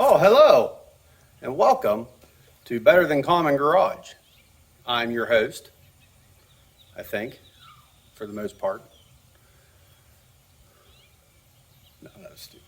Oh, hello, and welcome to Better Than Common Garage. I'm your host, I think, for the most part. No, that was stupid.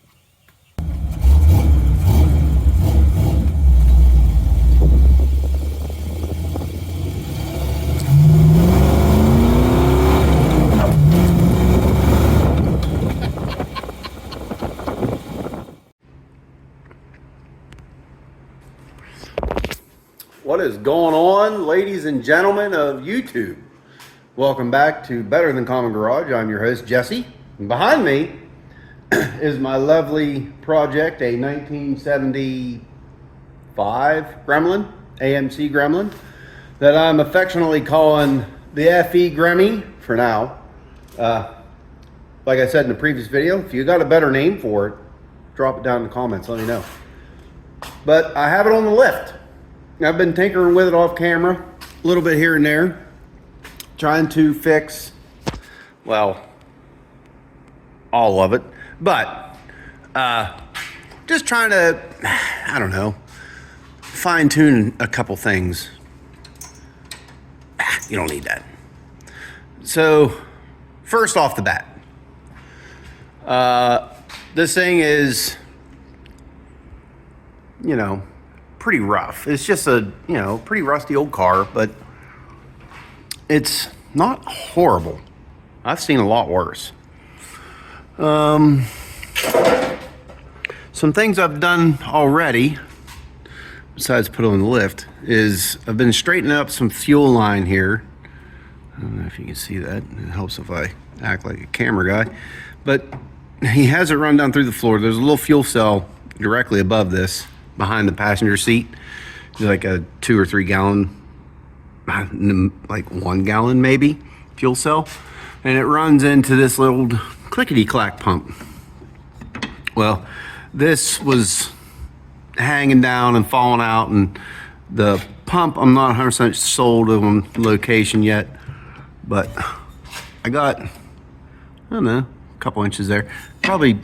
What is going on, ladies and gentlemen of YouTube? Welcome back to Better Than Common Garage. I'm your host, Jesse. And behind me is my lovely project, a 1975 Gremlin, AMC Gremlin, that I'm affectionately calling the FE Gremmy for now. Like I said in the previous video, if you got a better name for it, drop it down in the comments, let me know. But I have it on the lift. I've been tinkering with it off camera, a little bit here and there, trying to fix, well, all of it, but just trying to, I don't know, fine tune a couple things. You don't need that. So, first off the bat, this thing is, you know, pretty rough. It's just a, pretty rusty old car, but it's not horrible. I've seen a lot worse. Some things I've done already, besides put on the lift, is I've been straightening up some fuel line here. I don't know if you can see that. It helps if I act like a camera guy. But he has it run down through the floor. There's a little fuel cell directly above this, behind the passenger seat. It's like a 2 or 3 gallon, like 1 gallon maybe, fuel cell. And it runs into this little clickety-clack pump. Well, this was hanging down and falling out, and the pump, I'm not 100% sold on location yet, but I got, I don't know, a couple inches there. Probably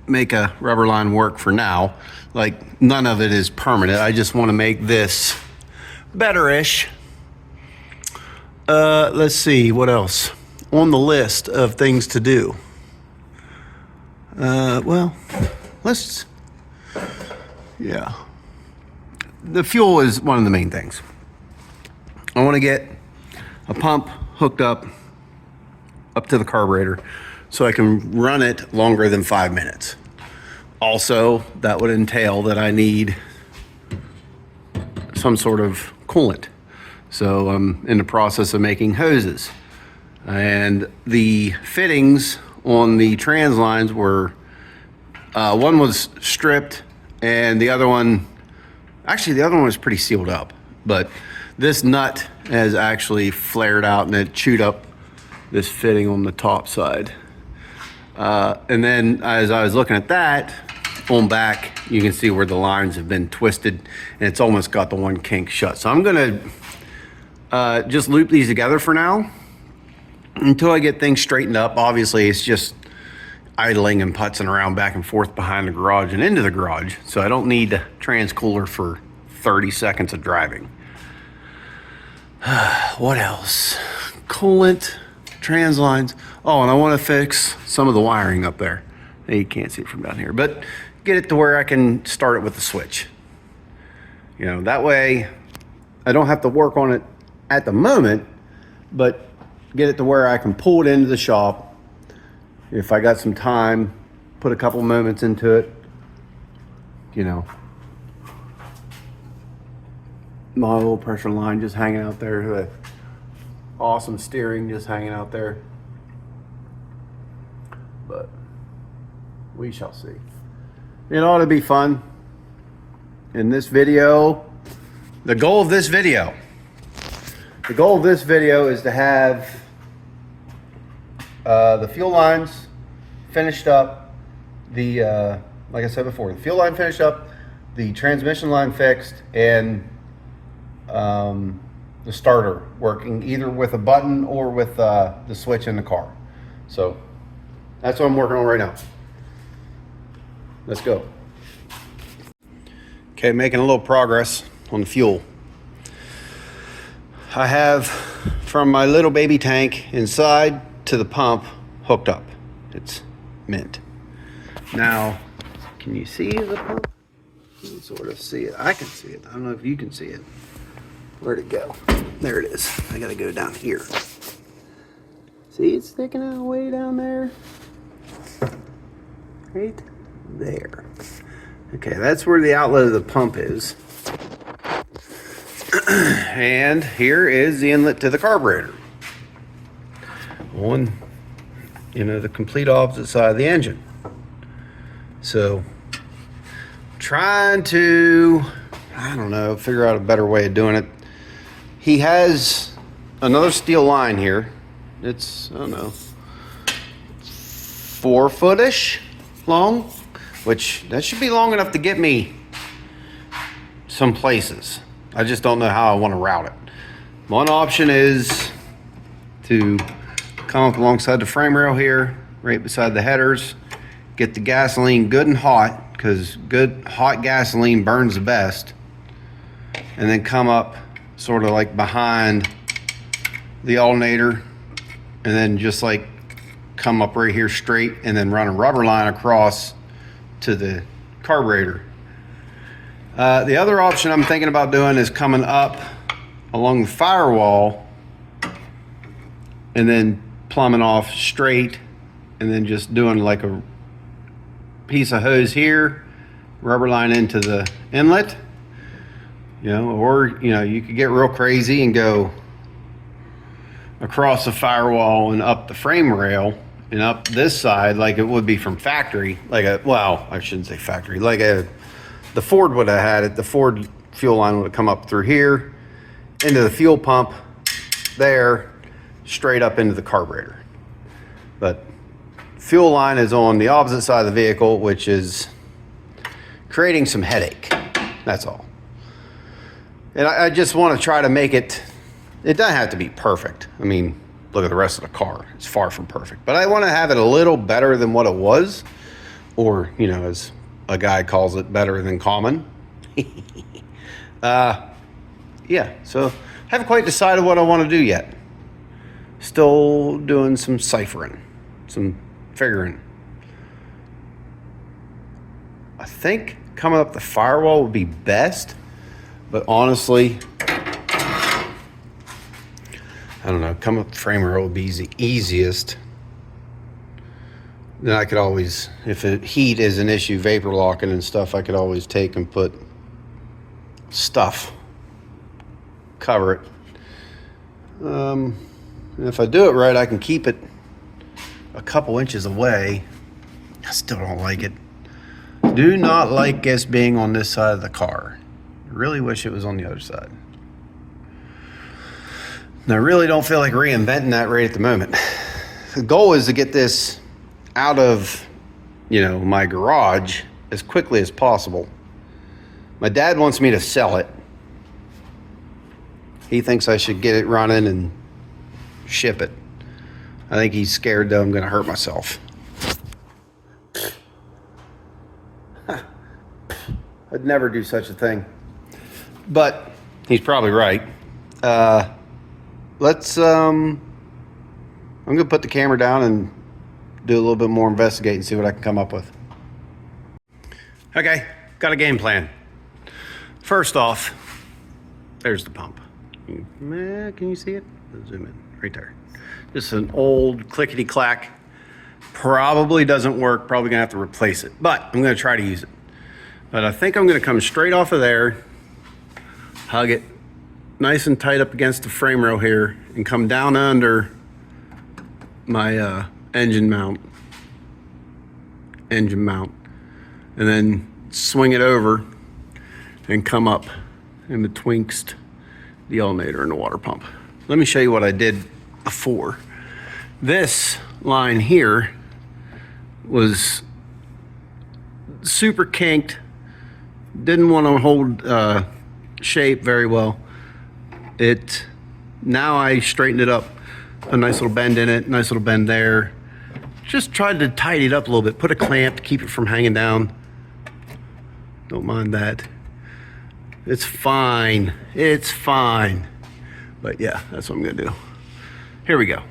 make a rubber line work for now. Like, none of it is permanent. I just want to make this better-ish. Let's see, what else? On the list of things to do. Well, yeah. The fuel is one of the main things. I want to get a pump hooked up to the carburetor so I can run it longer than 5 minutes. Also, that would entail that I need some sort of coolant. So I'm in the process of making hoses. And the fittings on the trans lines were, one was stripped and the other one was pretty sealed up. But this nut has actually flared out and it chewed up this fitting on the top side. And then as I was looking at that, on back, you can see where the lines have been twisted and it's almost got the one kink shut. So I'm gonna just loop these together for now until I get things straightened up. Obviously, it's just idling and putzing around back and forth behind the garage and into the garage. So I don't need a trans cooler for 30 seconds of driving. What else? Coolant, trans lines. Oh, and I want to fix some of the wiring up there. You can't see it from down here, but get it to where I can start it with the switch. That way I don't have to work on it at the moment, but get it to where I can pull it into the shop. If I got some time, put a couple moments into it, my little pressure line just hanging out there, the awesome steering just hanging out there. But we shall see. It ought to be fun. In this video, the goal of this video is to have the fuel lines finished up, like I said before, the fuel line finished up, the transmission line fixed, and the starter working either with a button or with the switch in the car. So that's what I'm working on right now. Let's go. Okay, making a little progress on the fuel. I have from my little baby tank inside to the pump hooked up. It's mint. Now, can you see the pump? You can sort of see it. I can see it. I don't know if you can see it. Where'd it go? There it is. I gotta go down here. See, it's sticking out way down there. Right there. Okay, that's where the outlet of the pump is. And here is the inlet to the carburetor. On, the complete opposite side of the engine. So, trying to, I don't know, figure out a better way of doing it. He has another steel line here. It's, I don't know, 4 foot-ish long, which that should be long enough to get me some places. I just don't know how I want to route it. One option is to come up alongside the frame rail here, right beside the headers, get the gasoline good and hot, because good hot gasoline burns the best, and then come up sort of like behind the alternator, and then just like come up right here straight, and then run a rubber line across to the carburetor. The other option I'm thinking about doing is coming up along the firewall and then plumbing off straight, and then just doing like a piece of hose here, rubber line into the inlet, or you could get real crazy and go across the firewall and up the frame rail and up this side like it would be from factory, I shouldn't say factory, the Ford would have had it. The Ford fuel line would have come up through here into the fuel pump there, straight up into the carburetor. But fuel line is on the opposite side of the vehicle, which is creating some headache. That's all. And I just want to try to make it doesn't have to be perfect. I mean, look at the rest of the car. It's far from perfect. But I want to have it a little better than what it was, or, as a guy calls it, better than common. Yeah, so haven't quite decided what I want to do yet. Still doing some ciphering, some figuring. I think coming up the firewall would be best, but honestly, I don't know, coming up the frame rail would be easiest. Then I could always, if the heat is an issue, vapor locking and stuff, I could always take and put stuff, cover it. And if I do it right, I can keep it a couple inches away. I still don't like it. Do not like this being on this side of the car. I really wish it was on the other side. And I really don't feel like reinventing that right at the moment. The goal is to get this out of, my garage as quickly as possible. My dad wants me to sell it. He thinks I should get it running and ship it. I think he's scared that I'm going to hurt myself. I'd never do such a thing. But he's probably right. I'm going to put the camera down and do a little bit more investigating and see what I can come up with. Okay, got a game plan. First off, there's the pump. Can you see it? Zoom in, right there. This is an old clickety-clack. Probably doesn't work, probably gonna have to replace it, but I'm gonna try to use it. But I think I'm gonna come straight off of there, hug it nice and tight up against the frame rail here, and come down under my engine mount, and then swing it over and come up in betwixt the alternator and the water pump. Let me show you what I did before. This line here was super kinked, didn't want to hold shape very well. Now I straightened it up, a nice little bend in it, nice little bend there. Just tried to tidy it up a little bit, put a clamp to keep it from hanging down. Don't mind that. It's fine. It's fine. But yeah, that's what I'm gonna do. Here we go.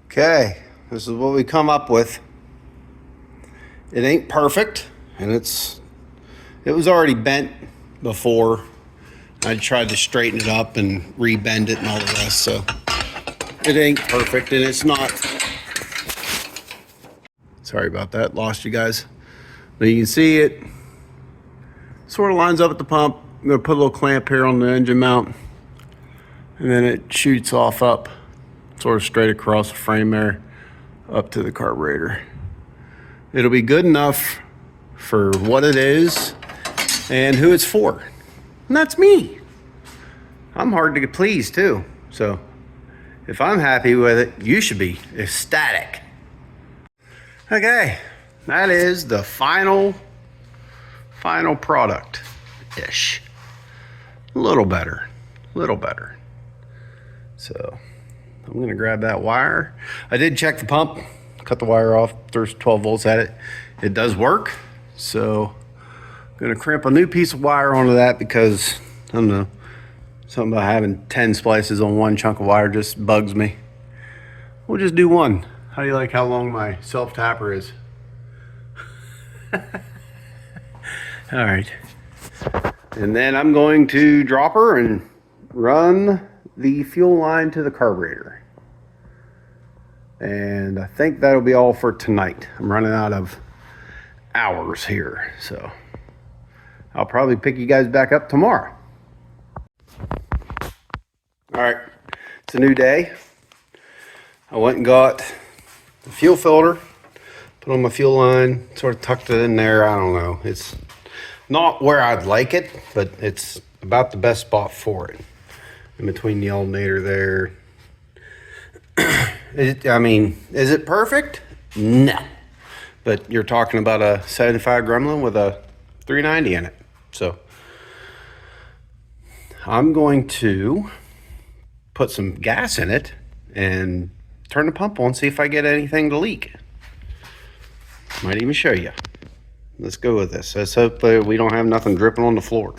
Okay, this is what we come up with. It ain't perfect, and it was already bent before. I tried to straighten it up and rebend it and all the rest, so it ain't perfect, and it's not. Sorry about that, lost you guys. But you can see it sort of lines up at the pump. I'm gonna put a little clamp here on the engine mount, and then it shoots off up, sort of straight across the frame there, up to the carburetor. It'll be good enough for what it is and who it's for. And that's me. I'm hard to please too. So if I'm happy with it, you should be ecstatic. Okay, that is the final product-ish. A little better. So I'm gonna grab that wire. I did check the pump, cut the wire off, there's 12 volts at it. It does work. So I'm gonna crimp a new piece of wire onto that because, I don't know, something about having 10 splices on one chunk of wire just bugs me. We'll just do one. How do you like how long my self-tapper is? All right. And then I'm going to drop her and run the fuel line to the carburetor. And I think that'll be all for tonight. I'm running out of hours here, so I'll probably pick you guys back up tomorrow. All right, it's a new day. I went and got the fuel filter, put on my fuel line, sort of tucked it in there. I don't know, it's not where I'd like it, but it's about the best spot for it. In between the alternator there. I mean, is it perfect? No. But you're talking about a 75 Gremlin with a 390 in it. So I'm going to put some gas in it and turn the pump on, see if I get anything to leak. Might even show you. Let's go with this. Let's hope we don't have nothing dripping on the floor.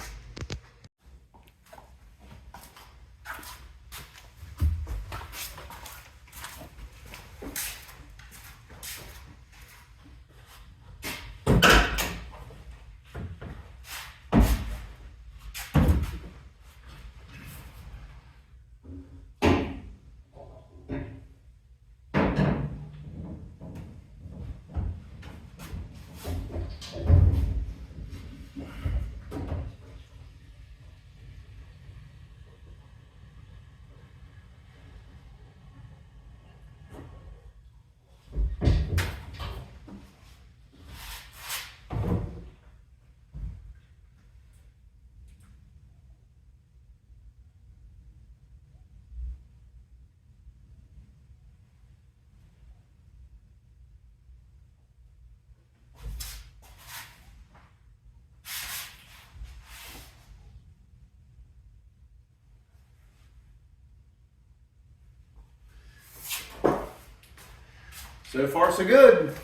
So far, so good.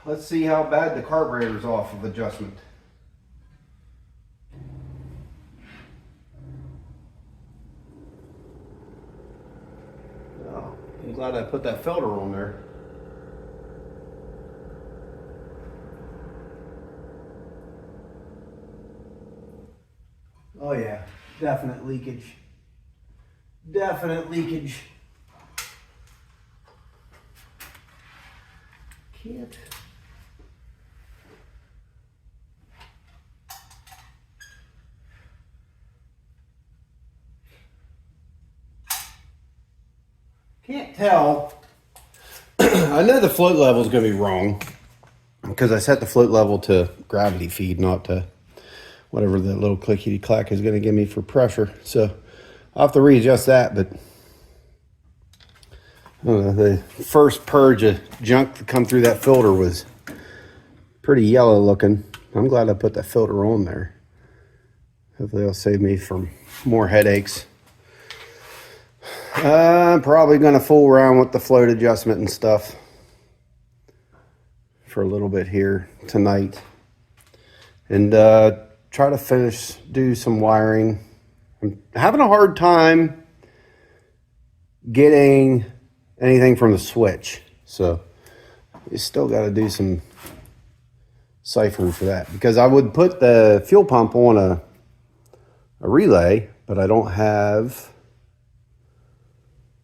Let's see how bad the carburetor's off of adjustment. Oh, I'm glad I put that filter on there. Oh yeah, definite leakage. Definite leakage. Can't. Can't tell. I know the float level is going to be wrong because I set the float level to gravity feed, not to whatever the little clickety clack is going to give me for pressure. So I'll have to readjust that, but the first purge of junk that come through that filter was pretty yellow looking. I'm glad I put that filter on there. Hopefully it'll save me from more headaches. I'm probably going to fool around with the float adjustment and stuff for a little bit here tonight. and try to do some wiring. I'm having a hard time getting anything from the switch, so you still got to do some ciphering for that, because I would put the fuel pump on a relay, but I don't have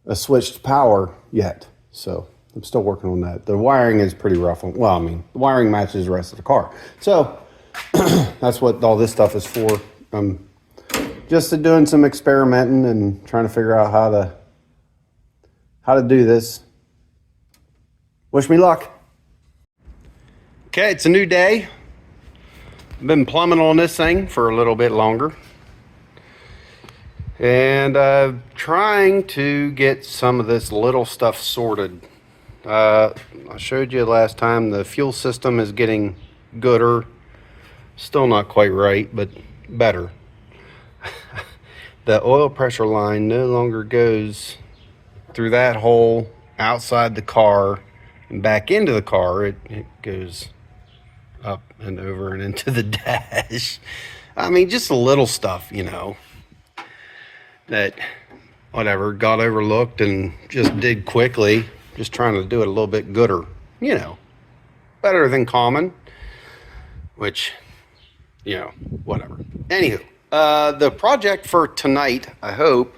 a switched power yet, so I'm still working on that. The wiring is pretty rough. Well, I mean, the wiring matches the rest of the car, so that's what all this stuff is for. I'm just doing some experimenting and trying to figure out how to do this. Wish me luck. Okay, it's a new day. I've been plumbing on this thing for a little bit longer, and trying to get some of this little stuff sorted. I showed you last time the fuel system is getting gooder. Still not quite right, but better. The oil pressure line no longer goes through that hole outside the car and back into the car. It goes up and over and into the dash. I mean, just a little stuff, you know, that whatever got overlooked and just did quickly, just trying to do it a little bit gooder, you know, better than common, which, you know, whatever. Anywho, the project for tonight, I hope,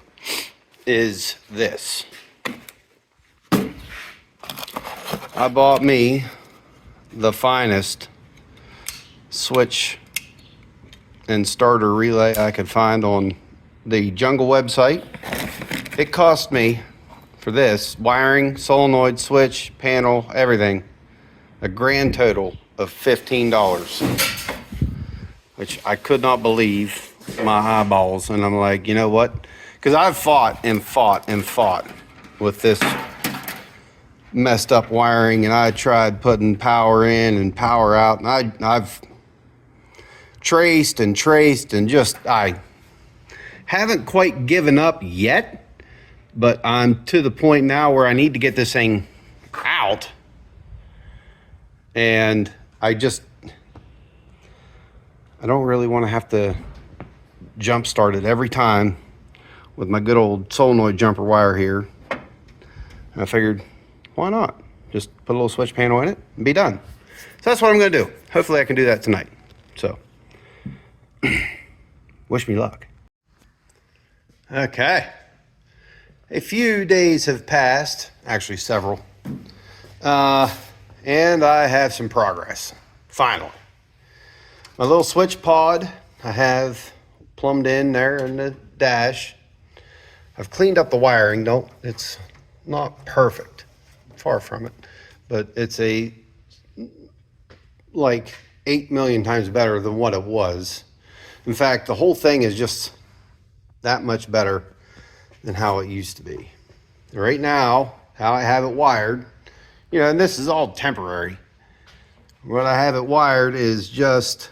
is this. I bought me the finest switch and starter relay I could find on the Jungle website. It cost me, for this, wiring, solenoid, switch, panel, everything, a grand total of $15, which I could not believe my eyeballs. And I'm like, you know what? Because I've fought and fought and fought with this messed up wiring, and I tried putting power in and power out, and I've traced and just, I haven't quite given up yet, but I'm to the point now where I need to get this thing out, and I don't really want to have to jump start it every time with my good old solenoid jumper wire here. And I figured, why not? Just put a little switch panel in it and be done. So that's what I'm going to do. Hopefully I can do that tonight. So, wish me luck. Okay. A few days have passed, actually several, and I have some progress, finally. My little switch pod I have plumbed in there in the dash. I've cleaned up the wiring. It's not perfect, far from it, but it's like 8 million times better than what it was. In fact, the whole thing is just that much better than how it used to be. Right now, how I have it wired, you know, and this is all temporary. What I have it wired is just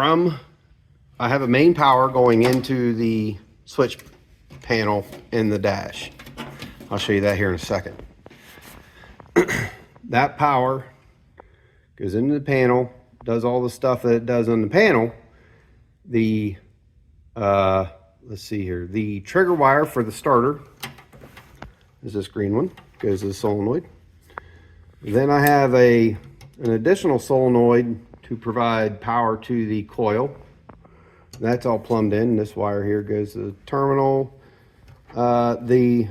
I have a main power going into the switch panel in the dash. I'll show you that here in a second. That power goes into the panel, does all the stuff that it does on the panel. The let's see here, the trigger wire for the starter is this green one, goes to the solenoid. Then I have an additional solenoid to provide power to the coil. That's all plumbed in. This wire here goes to the terminal. The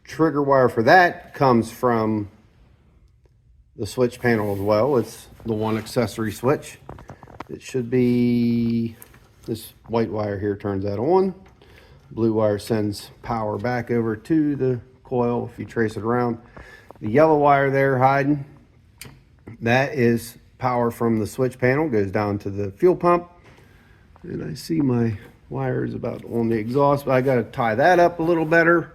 trigger wire for that comes from the switch panel as well. It's the one accessory switch. It should be, this white wire here turns that on. Blue wire sends power back over to the coil if you trace it around. The yellow wire there hiding, that is power from the switch panel, goes down to the fuel pump. And I see my wires about on the exhaust, but I got to tie that up a little better.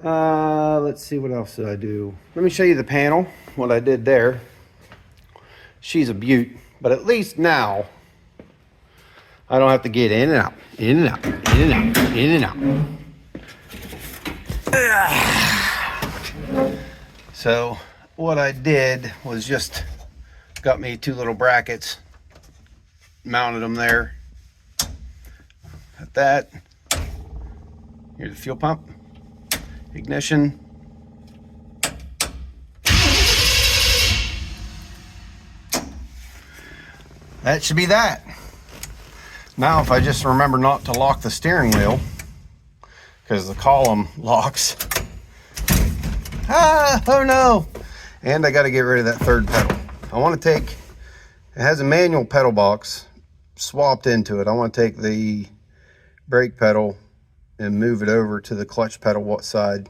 Let's see, what else did I do? Let me show you the panel, what I did there. She's a beaut, but at least now I don't have to get in and out, in and out, in and out, in and out. So what I did was just got me 2 little brackets, mounted them there. Got that. Here's the fuel pump, ignition. That should be that. Now if I just remember not to lock the steering wheel, because the column locks. Oh no. And I got to get rid of that third pedal. I want to take, it has a manual pedal box swapped into it. I want to take the brake pedal and move it over to the clutch pedal side.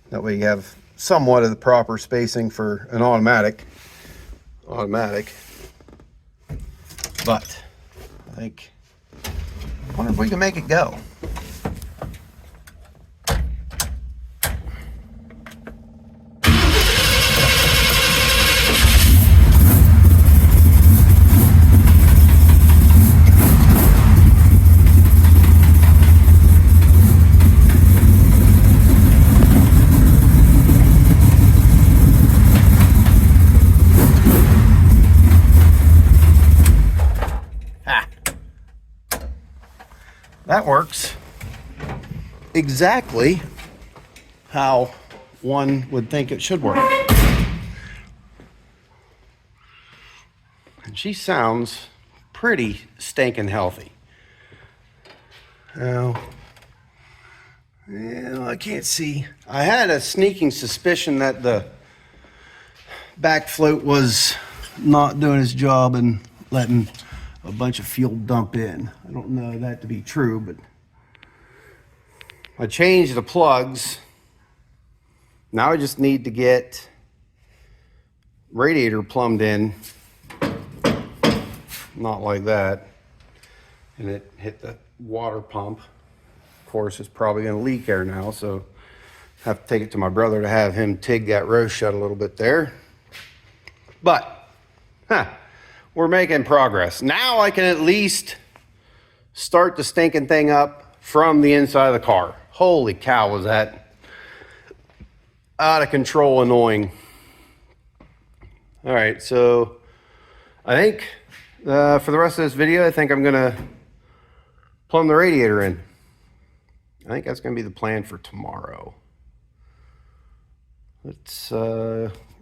That way you have somewhat of the proper spacing for an automatic. But I wonder if we can make it go. That works exactly how one would think it should work. And she sounds pretty stinking healthy. Now, I can't see. I had a sneaking suspicion that the back float was not doing its job and letting a bunch of fuel dump in. I don't know that to be true, but I changed the plugs. Now I just need to get radiator plumbed in, not like that, and it hit the water pump. Of course, it's probably going to leak air now, so I have to take it to my brother to have him TIG that rose shut a little bit there. But, we're making progress. Now I can at least start the stinking thing up from the inside of the car. Holy cow, was that out of control annoying. All right, so I think for the rest of this video, I think I'm gonna plumb the radiator in. I think that's gonna be the plan for tomorrow. Let's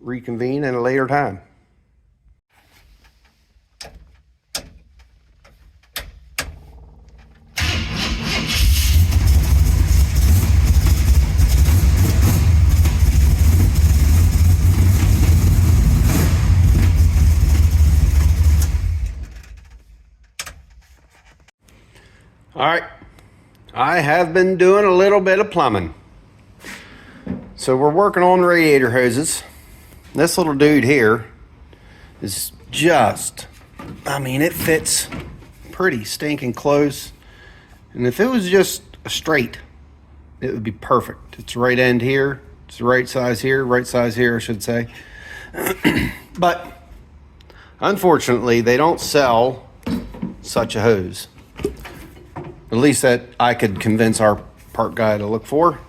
reconvene at a later time. All right, I have been doing a little bit of plumbing. So we're working on radiator hoses. This little dude here is just, I mean, it fits pretty stinking close. And if it was just a straight, it would be perfect. It's right end here, it's the right size here, I should say. But unfortunately, they don't sell such a hose. At least that I could convince our part guy to look for.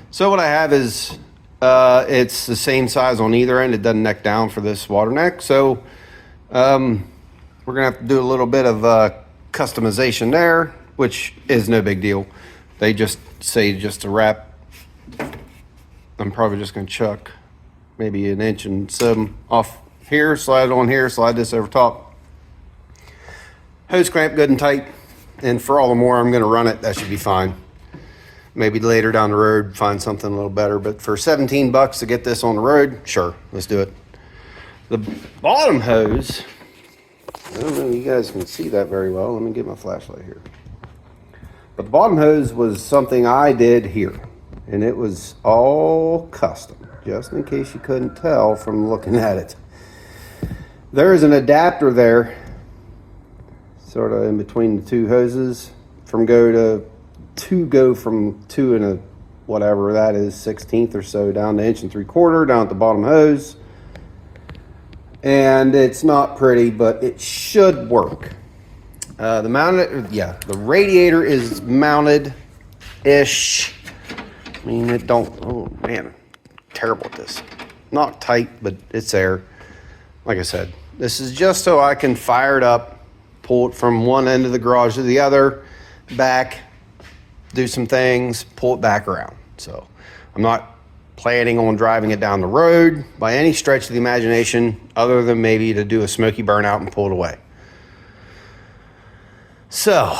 So what I have is, it's the same size on either end. It doesn't neck down for this water neck. So we're gonna have to do a little bit of customization there, which is no big deal. They just say just to wrap. I'm probably just gonna chuck maybe an inch and some off here, slide it on here, slide this over top. Hose clamp good and tight. And for all the more I'm going to run it, that should be fine. Maybe later down the road, find something a little better. But for 17 bucks to get this on the road, sure, let's do it. The bottom hose, I don't know if you guys can see that very well. Let me get my flashlight here. But the bottom hose was something I did here. And it was all custom, just in case you couldn't tell from looking at it. There's an adapter there, sort of in between the two hoses, go from 2 and a whatever that is, 1/16 or so, down to 1 3/4 down at the bottom hose. And it's not pretty, but it should work. The radiator is mounted ish. I mean, it don't, oh man, terrible at this. Not tight, but it's there. Like I said, This is just so I can fire it up, pull it from one end of the garage to the other, back, do some things, pull it back around. So I'm not planning on driving it down the road by any stretch of the imagination, other than maybe to do a smoky burnout and pull it away. So,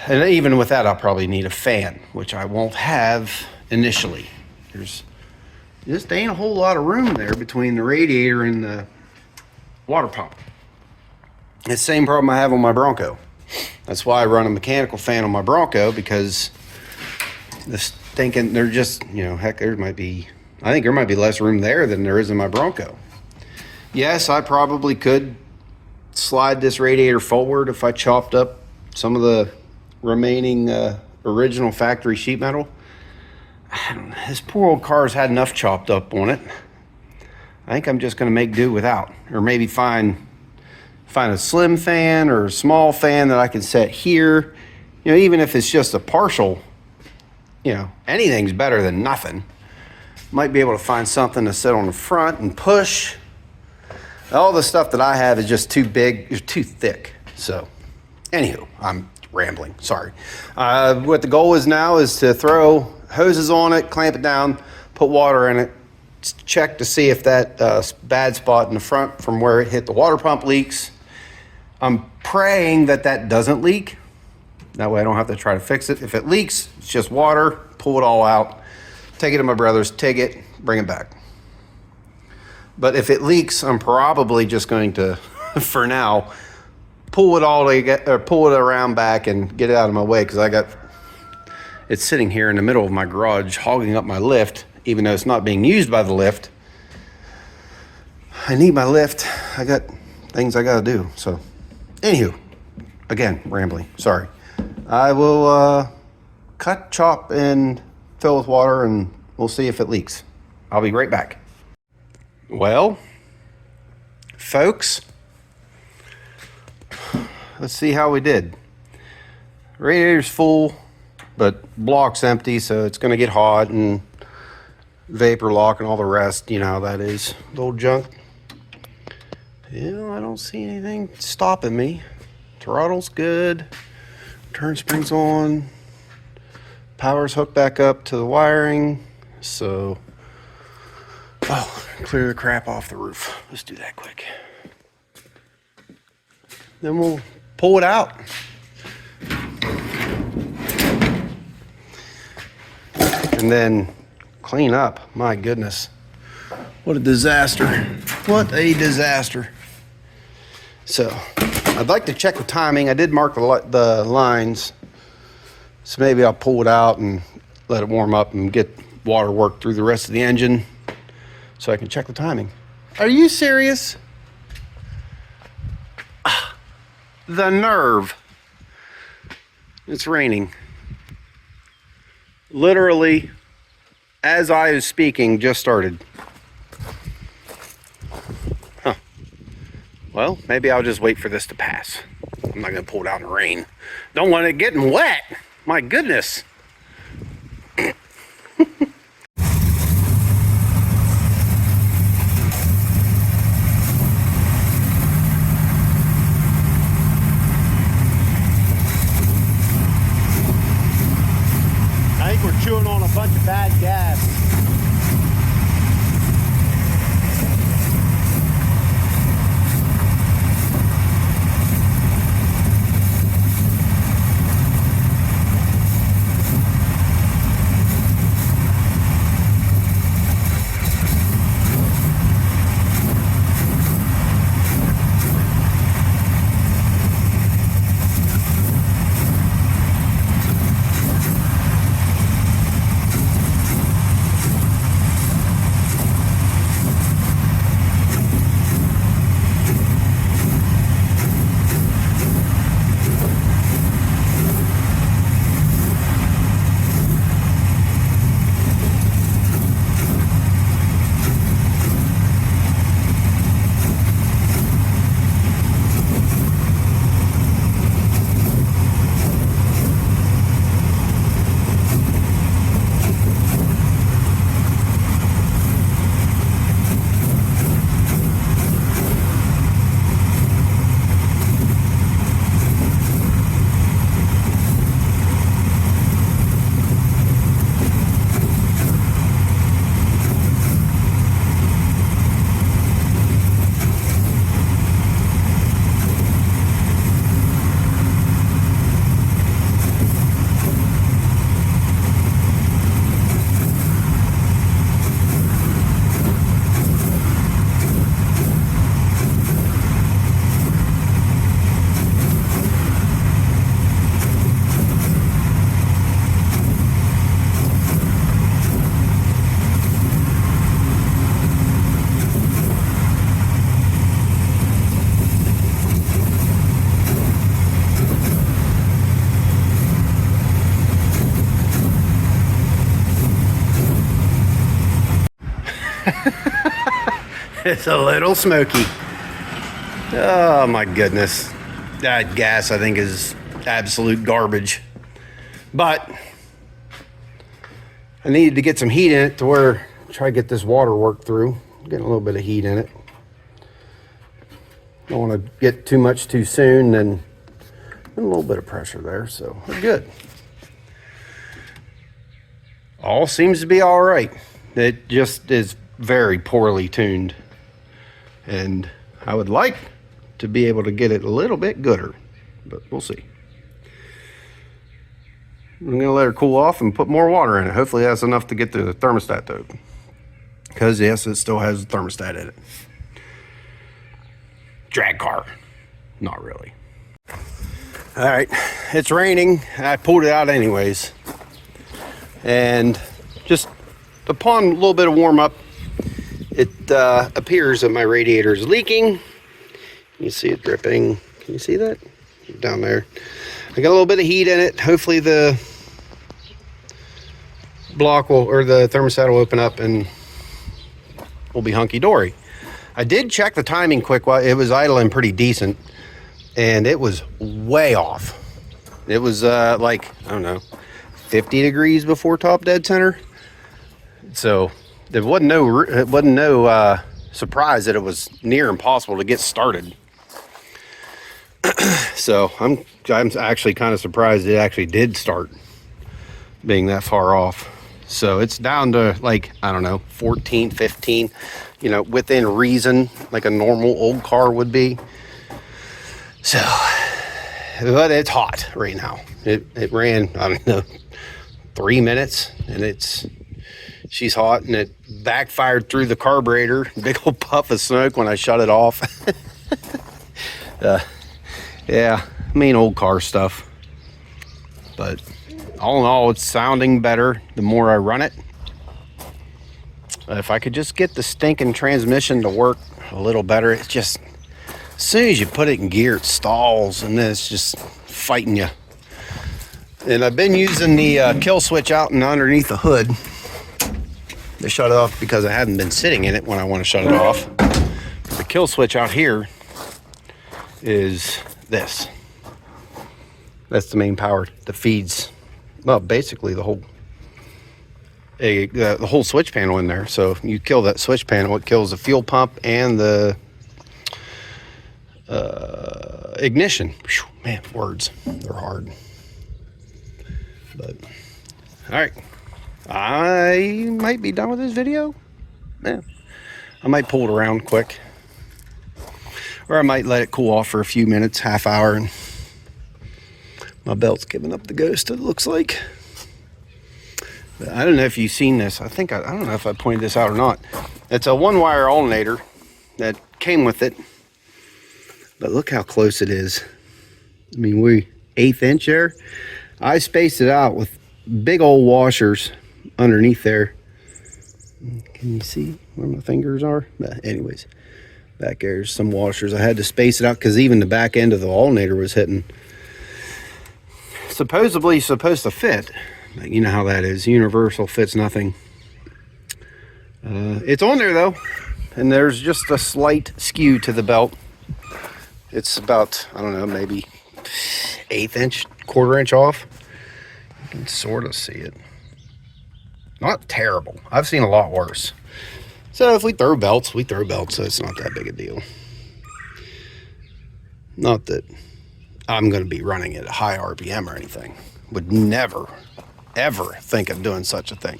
and even with that, I'll probably need a fan, which I won't have initially. There's just ain't a whole lot of room there between the radiator and the water pump. It's the same problem I have on my Bronco. That's why I run a mechanical fan on my Bronco, because this thinking they're just, you know, heck, I think there might be less room there than there is in my Bronco. Yes, I probably could slide this radiator forward if I chopped up some of the remaining original factory sheet metal. I don't know, this poor old car's had enough chopped up on it. I think I'm just going to make do without, or maybe find a slim fan or a small fan that I can set here. You know, even if it's just a partial, you know, anything's better than nothing. Might be able to find something to sit on the front and push. All the stuff that I have is just too big, it's too thick. So, anywho, I'm rambling, sorry. What the goal is now is to throw hoses on it, clamp it down, put water in it, check to see if that bad spot in the front from where it hit the water pump leaks. I'm praying that that doesn't leak. That way I don't have to try to fix it. If it leaks, it's just water, pull it all out, take it to my brother's, take it, bring it back. But if it leaks, I'm probably just going to, for now, pull it around back and get it out of my way, because it's sitting here in the middle of my garage, hogging up my lift, even though it's not being used by the lift. I need my lift. I got things I gotta do. So, anywho, again, rambling, sorry. I will cut, chop, and fill with water, and we'll see if it leaks. I'll be right back. Well, folks, let's see how we did. Radiator's full, but block's empty, so it's gonna get hot and vapor lock and all the rest. You know how that is, the old junk. Yeah, I don't see anything stopping me. Throttle's good. Turn spring's on. Power's hooked back up to the wiring. So, clear the crap off the roof. Let's do that quick. Then we'll pull it out. And then clean up. My goodness. What a disaster. What a disaster. So, I'd like to check the timing. I did mark the lines. So maybe I'll pull it out and let it warm up and get water work through the rest of the engine so I can check the timing. Are you serious? The nerve. It's raining. Literally, as I was speaking, just started. Huh. Well, maybe I'll just wait for this to pass. I'm not gonna pull it out in the rain. Don't want it getting wet. My goodness. I think we're chewing on a bunch of bad gas. It's a little smoky. Oh my goodness. That gas, I think, is absolute garbage. But I needed to get some heat in it to where try to get this water worked through. Getting a little bit of heat in it. Don't want to get too much too soon, and a little bit of pressure there, so we're good. All seems to be all right. It just is very poorly tuned, and I would like to be able to get it a little bit gooder, but we'll see. I'm gonna let her cool off and put more water in it. Hopefully that's enough to get the thermostat to open, because yes, it still has a thermostat in it. Drag car, not really. All right, it's raining. I pulled it out anyways, and just upon a little bit of warm up, it appears that my radiator is leaking. You see it dripping. Can you see that? Down there. I got a little bit of heat in it. Hopefully the block will, or the thermostat will open up and we'll be hunky-dory. I did check the timing quick while it was idling pretty decent, and it was way off. It was like, I don't know, 50 degrees before top dead center. So there wasn't no surprise that it was near impossible to get started. So I'm actually kind of surprised it actually did start, being that far off. So it's down to like, I don't know, 14, 15, you know, within reason, like a normal old car would be. So, but it's hot right now. It ran, I don't know, 3 minutes, and she's hot, and it backfired through the carburetor. Big old puff of smoke when I shut it off. Yeah, I mean, old car stuff. But all in all, it's sounding better the more I run it. If I could just get the stinking transmission to work a little better, it's just, as soon as you put it in gear, it stalls, and then it's just fighting you. And I've been using the kill switch out and underneath the hood to shut it off, because I hadn't been sitting in it when I want to shut it off. The kill switch out here is this. That's the main power that feeds, well, basically the whole switch panel in there. So you kill that switch panel, it kills the fuel pump and the ignition. Whew, man, words, they're hard. But all right, I might be done with this video. Yeah, I might pull it around quick, or I might let it cool off for a few minutes, half hour, and my belt's giving up the ghost, it looks like. But I don't know if you've seen this. I don't know if I pointed this out or not. It's a one-wire alternator that came with it. But look how close it is. I mean, we're 1/8 inch there. I spaced it out with big old washers underneath there. Can you see where my fingers are? But anyways, back there's some washers. I had to space it out because even the back end of the alternator was hitting. Supposedly supposed to fit, but you know how that is. Universal fits nothing. It's on there though, and there's just a slight skew to the belt. It's about, I don't know, maybe 1/8 inch, 1/4 inch off. You can sort of see it. Not terrible. I've seen a lot worse. So if we throw belts, we throw belts, so it's not that big a deal. Not that I'm going to be running at a high RPM or anything. Would never, ever think of doing such a thing.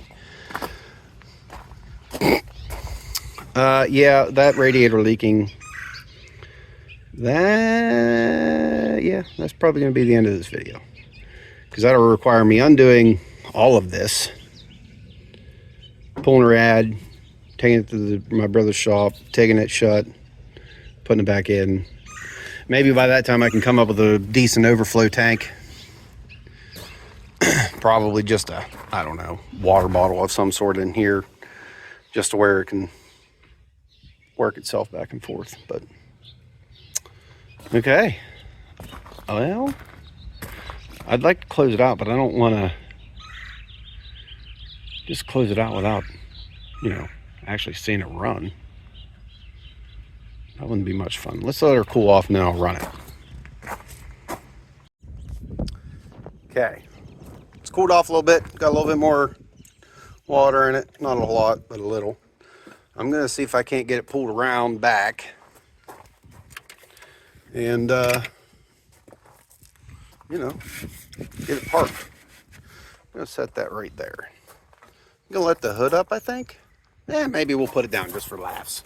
Yeah, that radiator leaking. That's probably going to be the end of this video, because that'll require me undoing all of this, pulling a rad, taking it to my brother's shop, taking it shut, putting it back in. Maybe by that time I can come up with a decent overflow tank. Probably just a, I don't know, water bottle of some sort in here, just to where it can work itself back and forth. But okay, well, I'd like to close it out, but I don't want to just close it out without, you know, actually seen it run. That wouldn't be much fun. Let's let her cool off and then I'll run it. Okay, it's cooled off a little bit. Got a little bit more water in it. Not a lot, but a little. I'm gonna see if I can't get it pulled around back. And, you know, get it parked. I'm gonna set that right there. I'm gonna let the hood up, I think. Maybe we'll put it down just for laughs.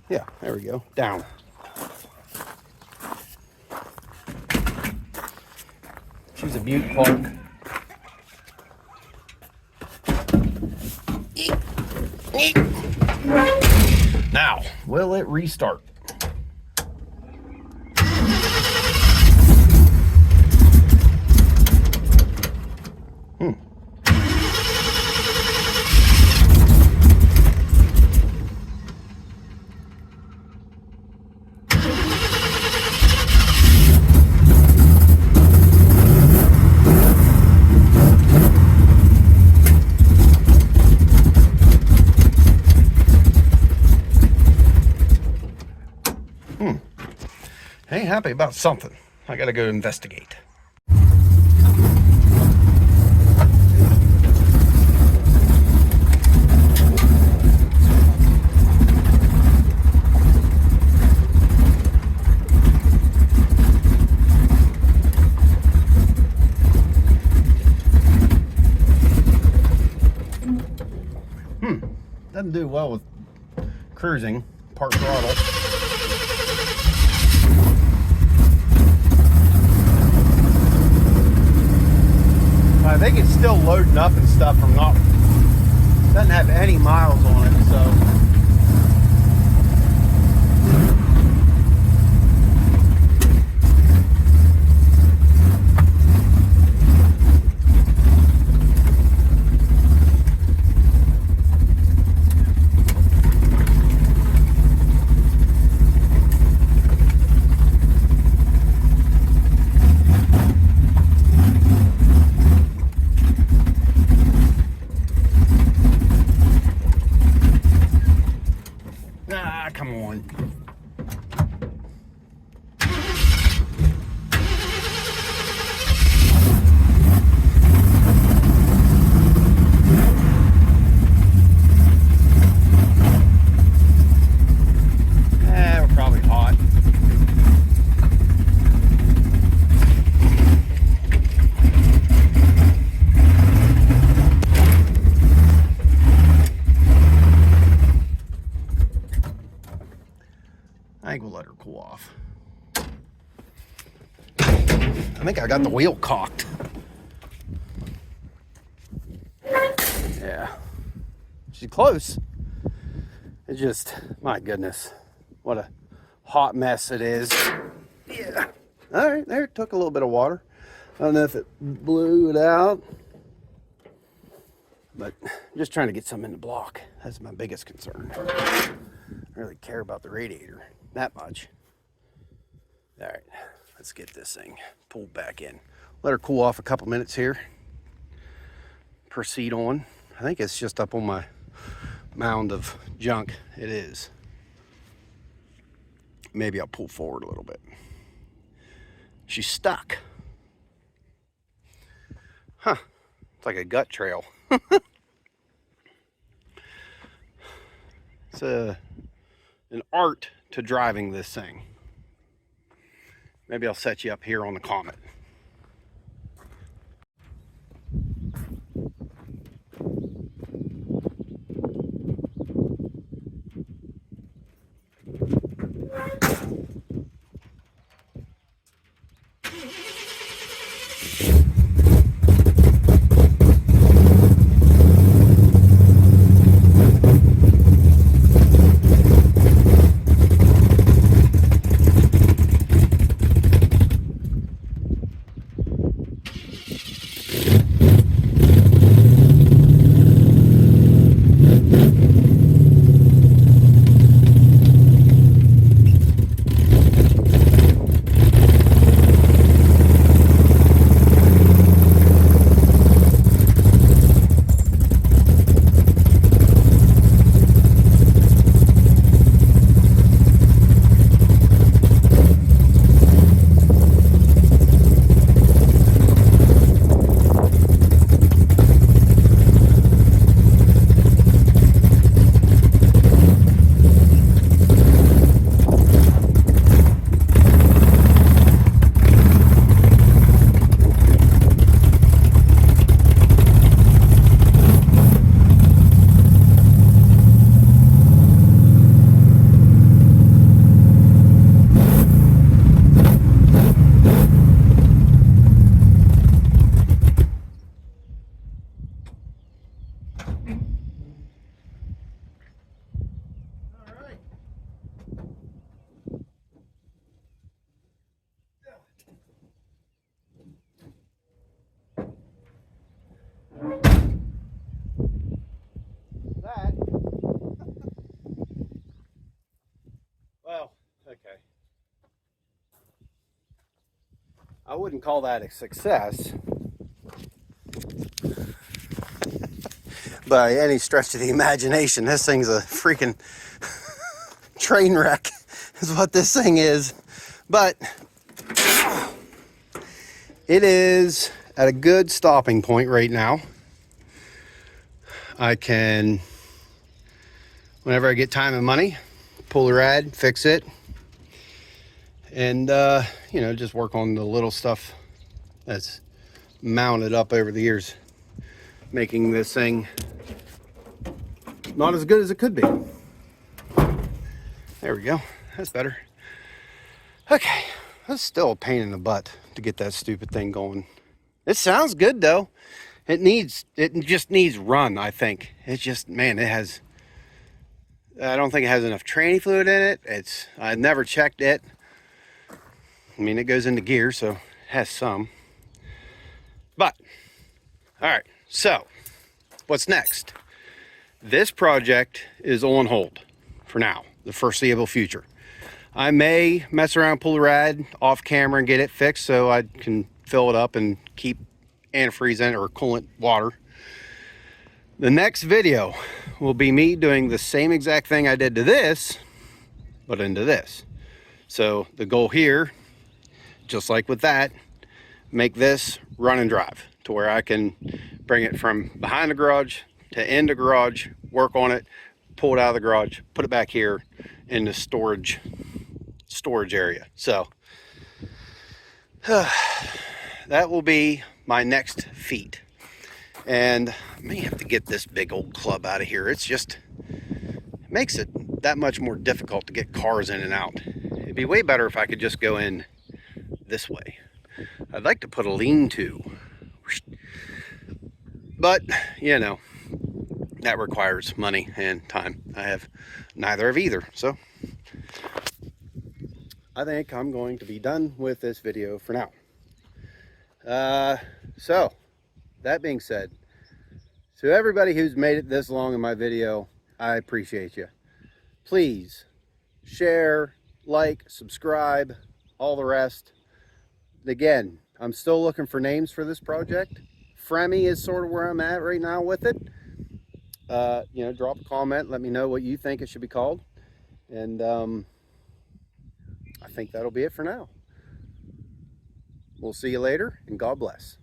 Yeah, there we go. Down. She's a beaut park. Now, will it restart? Ain't happy about something. I gotta go investigate. Doesn't do well with cruising, part throttle. I think it's still loading up and stuff from not, doesn't have any miles on it, so. Come on. We're probably hot. I think we'll let her cool off. I think I got the wheel cocked. Yeah. She's close. It's just, my goodness, what a hot mess it is. Yeah. All right, there, it took a little bit of water. I don't know if it blew it out, but I'm just trying to get some in the block. That's my biggest concern. I don't really care about the radiator that much. All right, let's get this thing pulled back in. Let her cool off a couple minutes here. Proceed on. I think it's just up on my mound of junk. It is. Maybe I'll pull forward a little bit. She's stuck. Huh, it's like a gut trail. It's an art to driving this thing. Maybe I'll set you up here on the Comet. wouldn't call that a success by any stretch of the imagination. This thing's a freaking train wreck is what this thing is. But it is at a good stopping point right now. I can, whenever I get time and money, pull the rad, fix it, and you know, just work on the little stuff that's mounted up over the years, making this thing not as good as it could be. There we go. That's better. Okay, that's still a pain in the butt to get that stupid thing going. It sounds good though. It just needs run, I think. It's just, man, I don't think it has enough tranny fluid in it. I never checked it. I mean, it goes into gear, so it has some. But, all right, so what's next? This project is on hold for now, the foreseeable future. I may mess around, pull the rad off camera and get it fixed so I can fill it up and keep antifreeze in it or coolant water. The next video will be me doing the same exact thing I did to this, but into this. So the goal here, just like with that, make this run and drive to where I can bring it from behind the garage to end the garage, work on it, pull it out of the garage, put it back here in the storage area. So that will be my next feat. And I may have to get this big old club out of here. It makes it that much more difficult to get cars in and out. It'd be way better if I could just go in this way. I'd like to put a lean-to, but you know, that requires money and time. I have neither of either. So I think I'm going to be done with this video for now. So that being said, to everybody who's made it this long in my video, I appreciate you. Please share, like, subscribe, all the rest. Again, I'm still looking for names for this project. Fremmy is sort of where I'm at right now with it. You know, drop a comment, let me know what you think it should be called. And I think that'll be it for now. We'll see you later, and God bless.